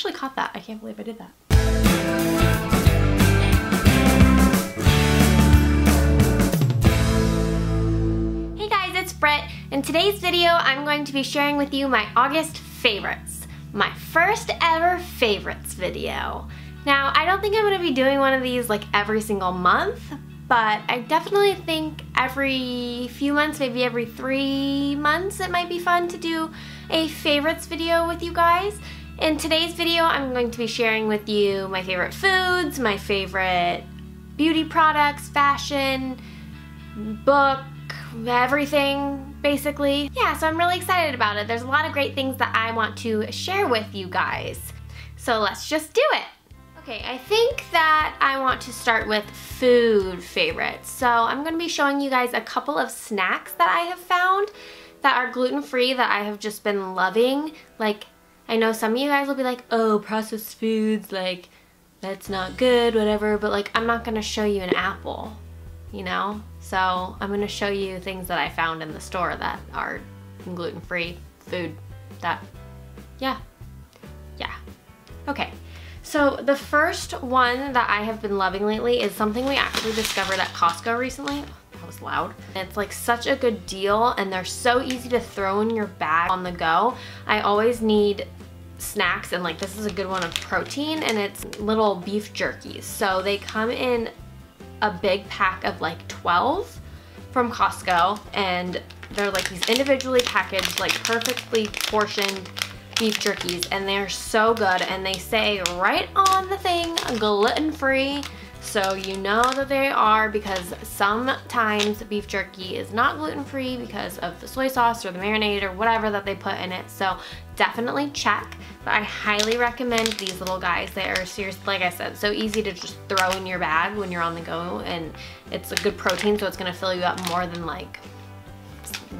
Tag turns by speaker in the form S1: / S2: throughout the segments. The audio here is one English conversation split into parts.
S1: actually caught that. I can't believe I did that. Hey guys, it's Britt. In today's video, I'm going to be sharing with you my August favorites. My first ever favorites video. Now, I don't think I'm going to be doing one of these like every single month, but I definitely think every few months, maybe every 3 months, it might be fun to do a favorites video with you guys. In today's video, I'm going to be sharing with you my favorite foods, my favorite beauty products, fashion, book, everything basically. Yeah, so I'm really excited about it. There's a lot of great things that I want to share with you guys. So let's just do it. Okay, I think that I want to start with food favorites. So I'm going to be showing you guys a couple of snacks that I have found that are gluten-free that I have just been loving. Like, I know some of you guys will be like, oh, processed foods, like, that's not good, whatever, but like, I'm not going to show you an apple, you know? So I'm going to show you things that I found in the store that are gluten-free food that, yeah. Okay. So the first one that I have been loving lately is something we actually discovered at Costco recently. Oh, that was loud. It's like such a good deal and they're so easy to throw in your bag on the go. I always need snacks and like this is a good one of protein, and it's little beef jerkies. So they come in a big pack of like 12 from Costco, and they're like these individually packaged, like perfectly portioned beef jerkies, and they're so good, and they say right on the thing gluten-free, so you know that they are, because sometimes beef jerky is not gluten-free because of the soy sauce or the marinade or whatever that they put in it. So definitely check, but I highly recommend these little guys. They are seriously, like I said, so easy to just throw in your bag when you're on the go, and it's a good protein, so it's gonna fill you up more than like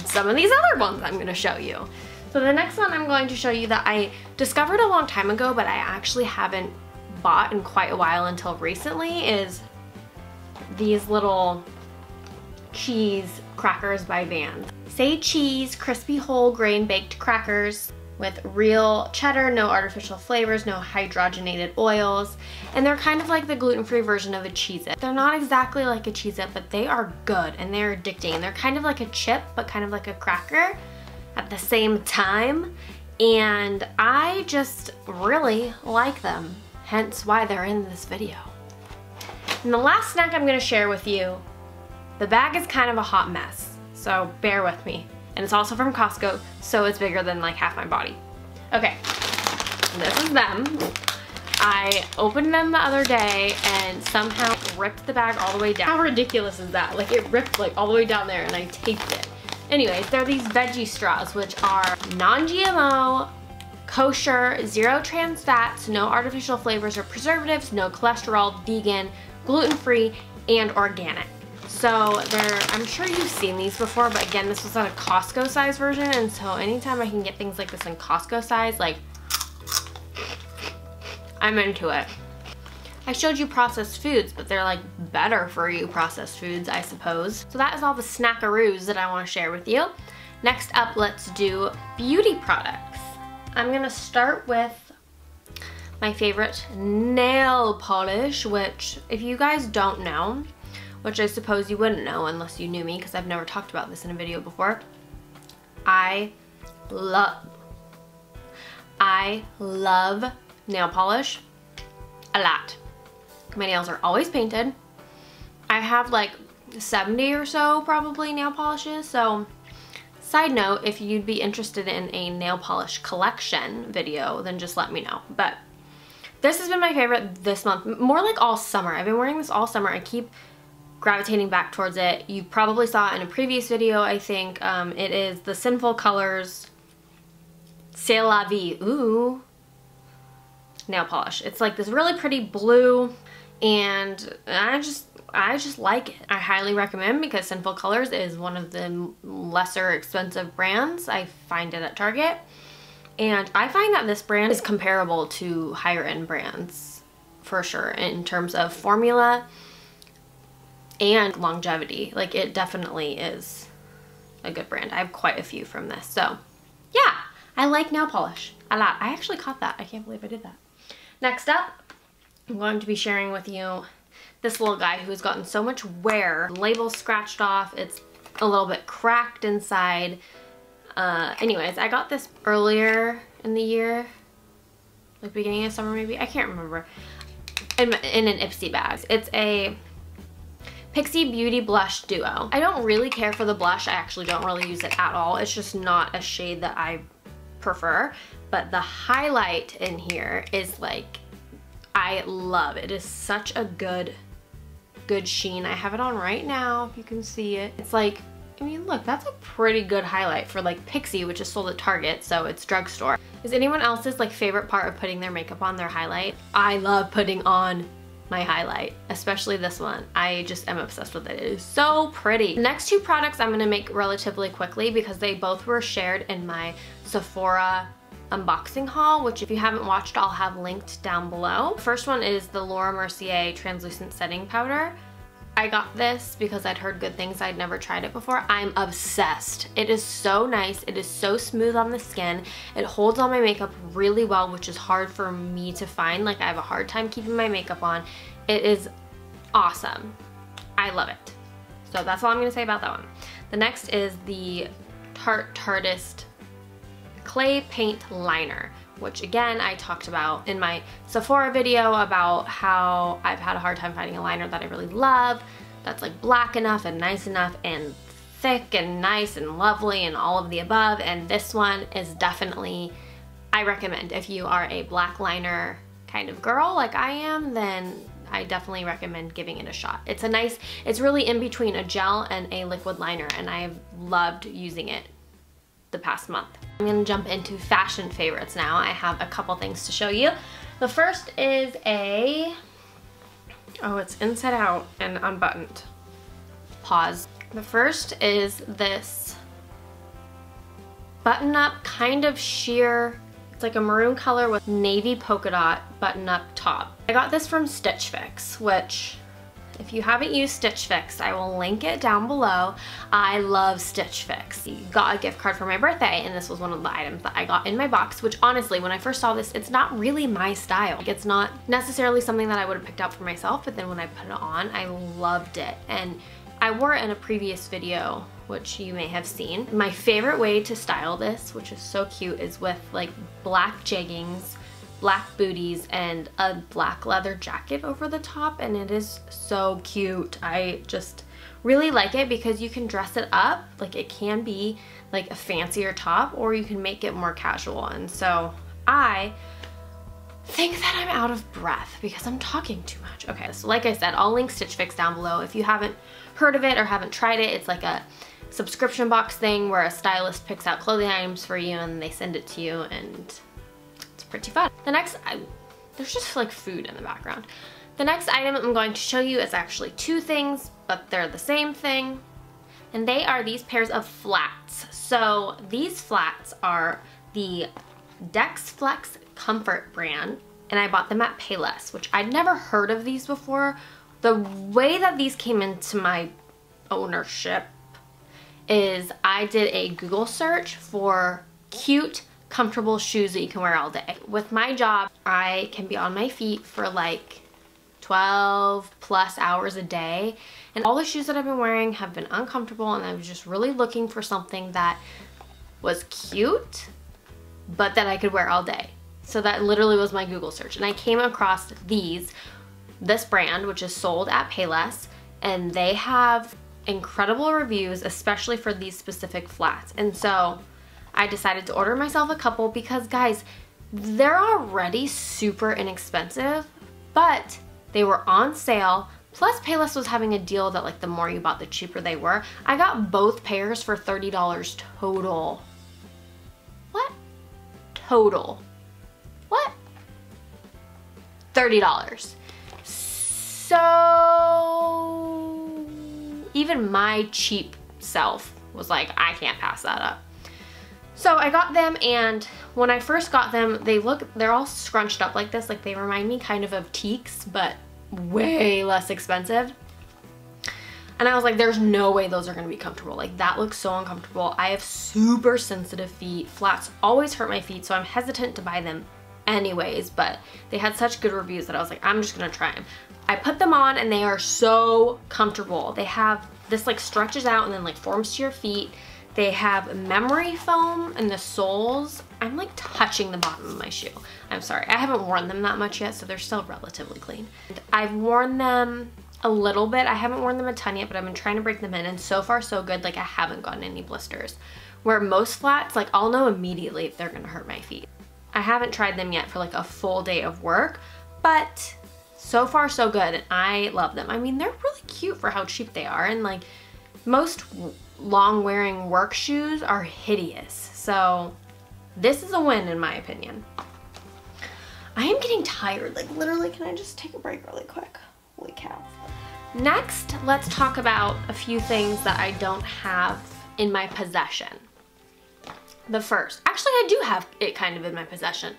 S1: some of these other ones I'm gonna show you. So the next one I'm going to show you that I discovered a long time ago, but I actually haven't bought in quite a while until recently, is these little cheese crackers by Vans. Say cheese, crispy whole grain baked crackers with real cheddar, no artificial flavors, no hydrogenated oils, and they're kind of like the gluten-free version of a Cheez-It. They're not exactly like a Cheez-It, but they are good and they're addicting. They're kind of like a chip, but kind of like a cracker at the same time, and I just really like them, hence why they're in this video. And the last snack I'm going to share with you, the bag is kind of a hot mess, so bear with me, and it's also from Costco, so it's bigger than like half my body. Okay, this is them. I opened them the other day and somehow ripped the bag all the way down. How ridiculous is that? Like, it ripped like all the way down there and I taped it. Anyways, they're these veggie straws, which are non-GMO, kosher, zero trans fats, no artificial flavors or preservatives, no cholesterol, vegan, gluten-free, and organic. So I'm sure you've seen these before, but again, this was at a Costco size version, and so anytime I can get things like this in Costco size, like, I'm into it. I showed you processed foods, but they're like better for you processed foods, I suppose. So that is all the snackaroos that I want to share with you. Next up, let's do beauty products. I'm gonna start with my favorite nail polish, which if you guys don't know, which I suppose you wouldn't know unless you knew me because I've never talked about this in a video before, I love nail polish a lot. My nails are always painted. I have like 70 or so probably nail polishes, so side note, if you'd be interested in a nail polish collection video, then just let me know. But this has been my favorite this month, more like all summer. I've been wearing this all summer. I keep gravitating back towards it. You probably saw it in a previous video, I think. It is the Sinful Colors C'est La Vie, ooh, nail polish. It's like this really pretty blue, and I just like it. I highly recommend, because Sinful Colors is one of the lesser expensive brands. I find it at Target, and I find that this brand is comparable to higher end brands for sure in terms of formula and longevity. Like, it definitely is a good brand. I have quite a few from this, so yeah, I like nail polish a lot. I actually caught that. I can't believe I did that. Next up, I'm going to be sharing with you this little guy who has gotten so much wear. The label's scratched off, it's a little bit cracked inside. Anyways, I got this earlier in the year, like beginning of summer maybe, I can't remember, in an Ipsy bag. It's a Pixie Beauty Blush Duo. I don't really care for the blush, I actually don't really use it at all. It's just not a shade that I prefer, but the highlight in here is like, I love it. It is such a good sheen. I have it on right now, if you can see it. It's like, I mean, look, that's a pretty good highlight for like Pixie, which is sold at Target, so it's drugstore. Is anyone else's like favorite part of putting their makeup on their highlight? I love putting on my highlight, especially this one. I just am obsessed with it. It is so pretty. The next two products I'm gonna make relatively quickly because they both were shared in my Sephora unboxing haul, which if you haven't watched, I'll have linked down below. The first one is the Laura Mercier Translucent Setting Powder. I got this because I'd heard good things. I'd never tried it before. I'm obsessed. It is so nice. It is so smooth on the skin. It holds on my makeup really well, which is hard for me to find. Like, I have a hard time keeping my makeup on. It is awesome. I love it. So that's all I'm gonna say about that one. The next is the Tarteist Clay Paint Liner, which again, I talked about in my Sephora video about how I've had a hard time finding a liner that I really love, that's like black enough and nice enough and thick and nice and lovely and all of the above. And this one is definitely, I recommend if you are a black liner kind of girl like I am, then I definitely recommend giving it a shot. It's a nice, it's really in between a gel and a liquid liner, and I've loved using it the past month. I'm gonna jump into fashion favorites now. I have a couple things to show you. The first is a, oh, it's inside out and unbuttoned. Pause. The first is this button-up kind of sheer, it's like a maroon color with navy polka dot button-up top. I got this from Stitch Fix, which if you haven't used Stitch Fix, I will link it down below. I love Stitch Fix. Got a gift card for my birthday, and this was one of the items that I got in my box, which honestly, when I first saw this, it's not really my style. Like, it's not necessarily something that I would have picked out for myself, but then when I put it on, I loved it. And I wore it in a previous video, which you may have seen. My favorite way to style this, which is so cute, is with like black jeggings, black booties, and a black leather jacket over the top, and it is so cute. I just really like it because you can dress it up. Like, it can be like a fancier top, or you can make it more casual. And so I think that I'm out of breath because I'm talking too much. Okay, so like I said, I'll link Stitch Fix down below. If you haven't heard of it or haven't tried it, it's like a subscription box thing where a stylist picks out clothing items for you and they send it to you, and pretty fun. The next, there's just like food in the background. The next item I'm going to show you is actually two things, but they're the same thing. And they are these pairs of flats. So these flats are the Dex Flex Comfort brand, and I bought them at Payless, which I'd never heard of these before. The way that these came into my ownership is I did a Google search for cute, comfortable shoes that you can wear all day. With my job, I can be on my feet for like 12 plus hours a day, and all the shoes that I've been wearing have been uncomfortable, and I was just really looking for something that was cute but that I could wear all day. So that literally was my Google search, and I came across this brand, which is sold at Payless, and they have incredible reviews, especially for these specific flats. And so I decided to order myself a couple because, guys, they're already super inexpensive, but they were on sale. Plus, Payless was having a deal that like the more you bought, the cheaper they were. I got both pairs for $30 total. What? Total. What? $30. So even my cheap self was like, I can't pass that up. So I got them, and when I first got them, they're all scrunched up like this. Like, they remind me kind of teaks, but way less expensive. And I was like, there's no way those are gonna be comfortable. Like, that looks so uncomfortable. I have super sensitive feet. Flats always hurt my feet, so I'm hesitant to buy them anyways, but they had such good reviews that I was like, I'm just gonna try them. I put them on and they are so comfortable. They have this like stretches out and then like forms to your feet. They have memory foam in the soles. I'm like touching the bottom of my shoe. I'm sorry, I haven't worn them that much yet, so they're still relatively clean. I've worn them a little bit. I haven't worn them a ton yet, but I've been trying to break them in, and so far so good. Like, I haven't gotten any blisters. Where most flats, like, I'll know immediately if they're gonna hurt my feet. I haven't tried them yet for like a full day of work, but so far so good, and I love them. I mean, they're really cute for how cheap they are, and like most long wearing work shoes are hideous. So this is a win in my opinion. I am getting tired, like literally, can I just take a break really quick? Holy cow. Next, let's talk about a few things that I don't have in my possession. The first, actually I do have it kind of in my possession.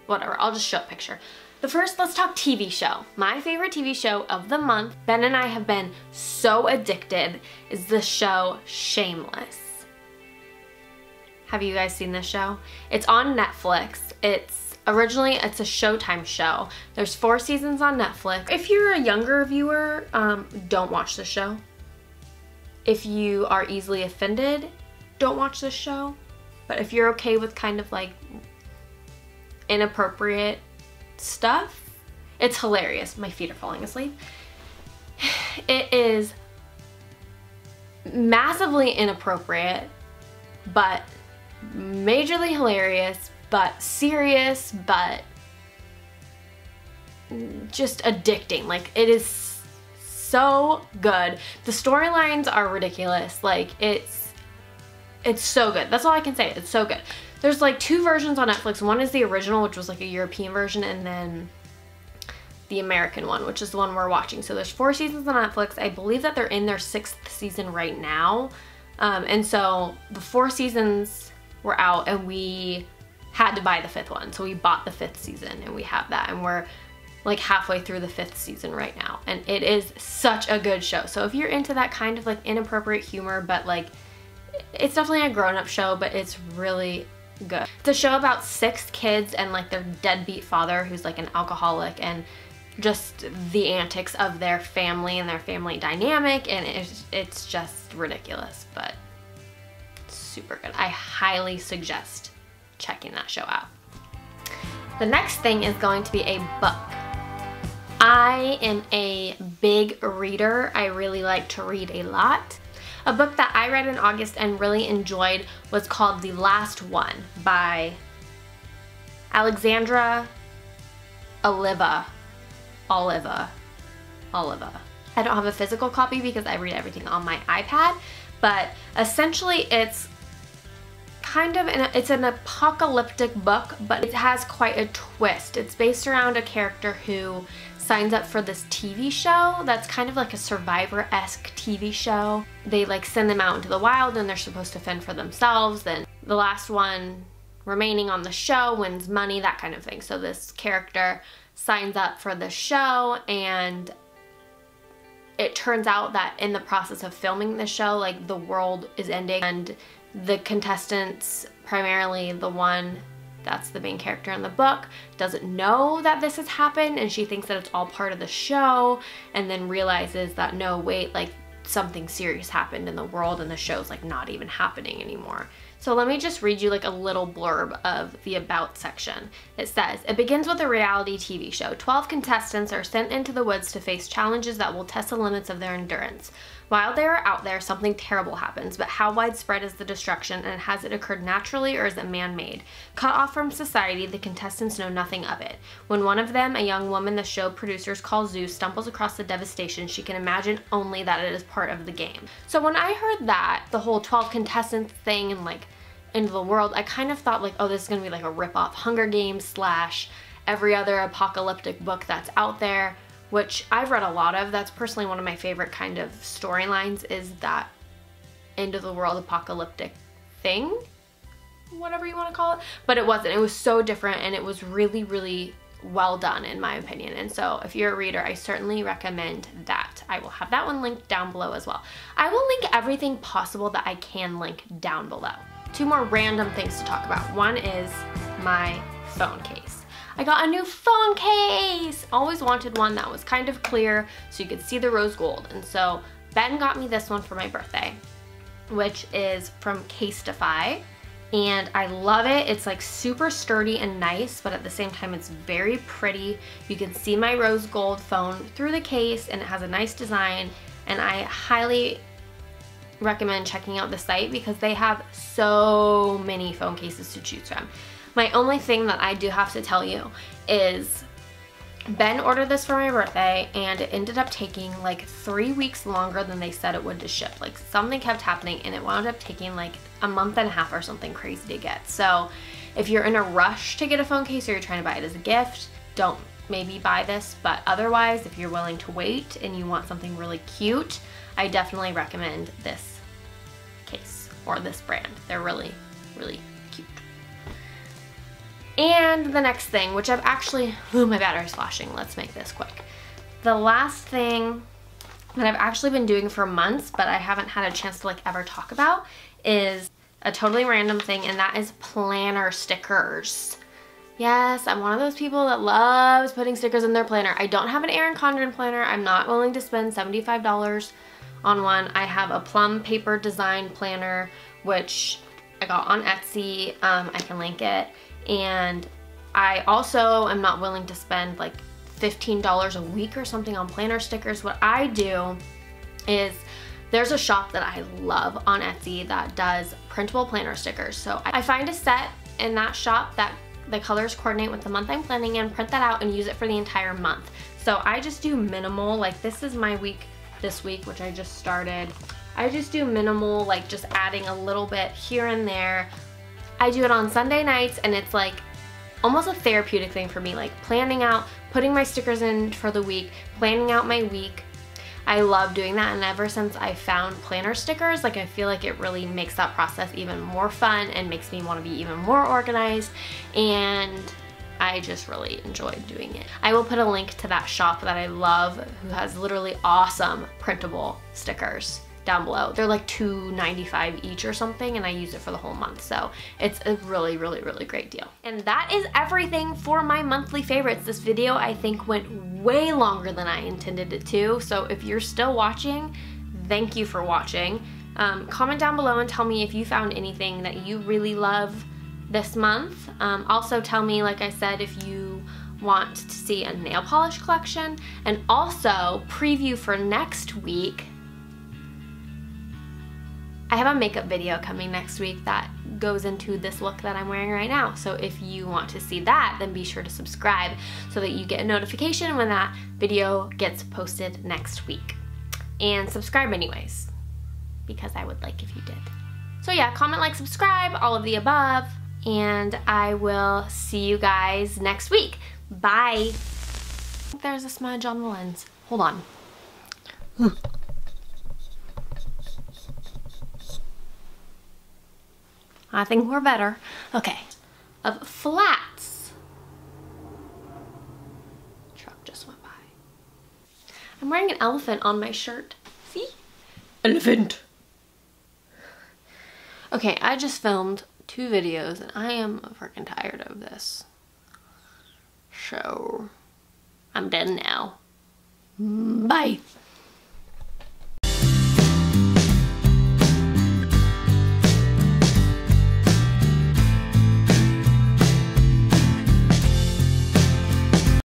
S1: Whatever, I'll just show a picture. The first, let's talk TV show. My favorite TV show of the month, Ben and I have been so addicted, is the show Shameless. Have you guys seen this show? It's on Netflix. Originally, it's a Showtime show. There's 4 seasons on Netflix. If you're a younger viewer, don't watch the show. If you are easily offended, don't watch this show. But if you're okay with kind of like inappropriate stuff, it's hilarious. My feet are falling asleep. It is massively inappropriate, but majorly hilarious, but serious, but just addicting. Like, it is so good. The storylines are ridiculous. Like, it's so good. That's all I can say. It's so good. There's like 2 versions on Netflix. One is the original, which was like a European version, and then the American one, which is the one we're watching. So there's 4 seasons on Netflix. I believe that they're in their 6th season right now. And so the 4 seasons were out, and we had to buy the 5th one. So we bought the 5th season, and we have that, and we're like halfway through the 5th season right now. And it is such a good show. So if you're into that kind of like inappropriate humor, but like, it's definitely a grown-up show, but it's really good. It's a show about 6 kids and like their deadbeat father, who's like an alcoholic, and just the antics of their family and their family dynamic, and it's just ridiculous, but it's super good. I highly suggest checking that show out. The next thing is going to be a book. I am a big reader. I really like to read a lot. A book that I read in August and really enjoyed was called The Last One by Alexandra Oliva. I don't have a physical copy because I read everything on my iPad, but essentially it's kind of it's an apocalyptic book, but it has quite a twist. It's based around a character who signs up for this TV show that's kind of like a Survivor-esque TV show. They like send them out into the wild, and they're supposed to fend for themselves. Then the last one remaining on the show wins money, that kind of thing. So this character signs up for the show, and it turns out that in the process of filming the show, like, the world is ending, and the contestants, primarily the one that's the main character in the book, doesn't know that this has happened, and she thinks that it's all part of the show, and then realizes that no, wait, like, something serious happened in the world, and the show's like not even happening anymore. So let me just read you like a little blurb of the about section. It says, it begins with a reality TV show. 12 contestants are sent into the woods to face challenges that will test the limits of their endurance. While they are out there, something terrible happens, but how widespread is the destruction, and has it occurred naturally or is it man-made? Cut off from society, the contestants know nothing of it. When one of them, a young woman the show producers call Zeus, stumbles across the devastation, she can imagine only that it is part of the game. So when I heard that, the whole 12 contestants thing and like into the world, I kind of thought like, oh, this is gonna be like a rip-off Hunger Games slash every other apocalyptic book that's out there, which I've read a lot of. That's personally one of my favorite kind of storylines, is that end of the world apocalyptic thing, whatever you want to call it. But it wasn't. It was so different, and it was really, really well done in my opinion. And so if you're a reader, I certainly recommend that. I will have that one linked down below as well. I will link everything possible that I can link down below. 2 more random things to talk about. One is my phone case. I got a new phone case! Always wanted one that was kind of clear so you could see the rose gold. And so Ben got me this one for my birthday, which is from Casetify. And I love it. It's like super sturdy and nice, but at the same time it's very pretty. You can see my rose gold phone through the case, and it has a nice design. And I highly recommend checking out the site because they have so many phone cases to choose from. My only thing that I do have to tell you is Ben ordered this for my birthday and it ended up taking like 3 weeks longer than they said it would to ship. Like something kept happening and it wound up taking like a month and a half or something crazy to get. So if you're in a rush to get a phone case or you're trying to buy it as a gift, don't maybe buy this. But otherwise, if you're willing to wait and you want something really cute, I definitely recommend this case or this brand. They're really, really cute. And the next thing, which I've actually, ooh, my battery's flashing. Let's make this quick. The last thing that I've actually been doing for months, but I haven't had a chance to like ever talk about, is a totally random thing, and that is planner stickers. Yes, I'm one of those people that loves putting stickers in their planner. I don't have an Erin Condren planner. I'm not willing to spend $75 on one. I have a plum paper design planner, which I got on Etsy. I can link it. And I also am not willing to spend like $15 a week or something on planner stickers. What I do is there's a shop that I love on Etsy that does printable planner stickers. So I find a set in that shop that the colors coordinate with the month I'm planning in, print that out and use it for the entire month. So I just do minimal, like this is my week this week, which I just started. I just do minimal, like just adding a little bit here and there. I do it on Sunday nights and it's like almost a therapeutic thing for me, like planning out, putting my stickers in for the week, planning out my week. I love doing that, and ever since I found planner stickers, like I feel like it really makes that process even more fun and makes me want to be even more organized, and I just really enjoyed doing it. I will put a link to that shop that I love who has literally awesome printable stickers down below. They're like $2.95 each or something, and I use it for the whole month. So it's a really, really, really great deal. And that is everything for my monthly favorites. This video I think went way longer than I intended it to. So if you're still watching, thank you for watching. Comment down below and tell me if you found anything that you really love this month. Also tell me, like I said, if you want to see a nail polish collection, and also preview for next week. I have a makeup video coming next week that goes into this look that I'm wearing right now. So if you want to see that, then be sure to subscribe so that you get a notification when that video gets posted next week. And subscribe anyways, because I would like if you did. So yeah, comment, like, subscribe, all of the above, and I will see you guys next week. Bye. There's a smudge on the lens. Hold on. I think we're better. Okay. Of flats. Truck just went by. I'm wearing an elephant on my shirt. See? Elephant. Okay, I just filmed 2 videos and I am freaking tired of this. So, I'm done now. Bye.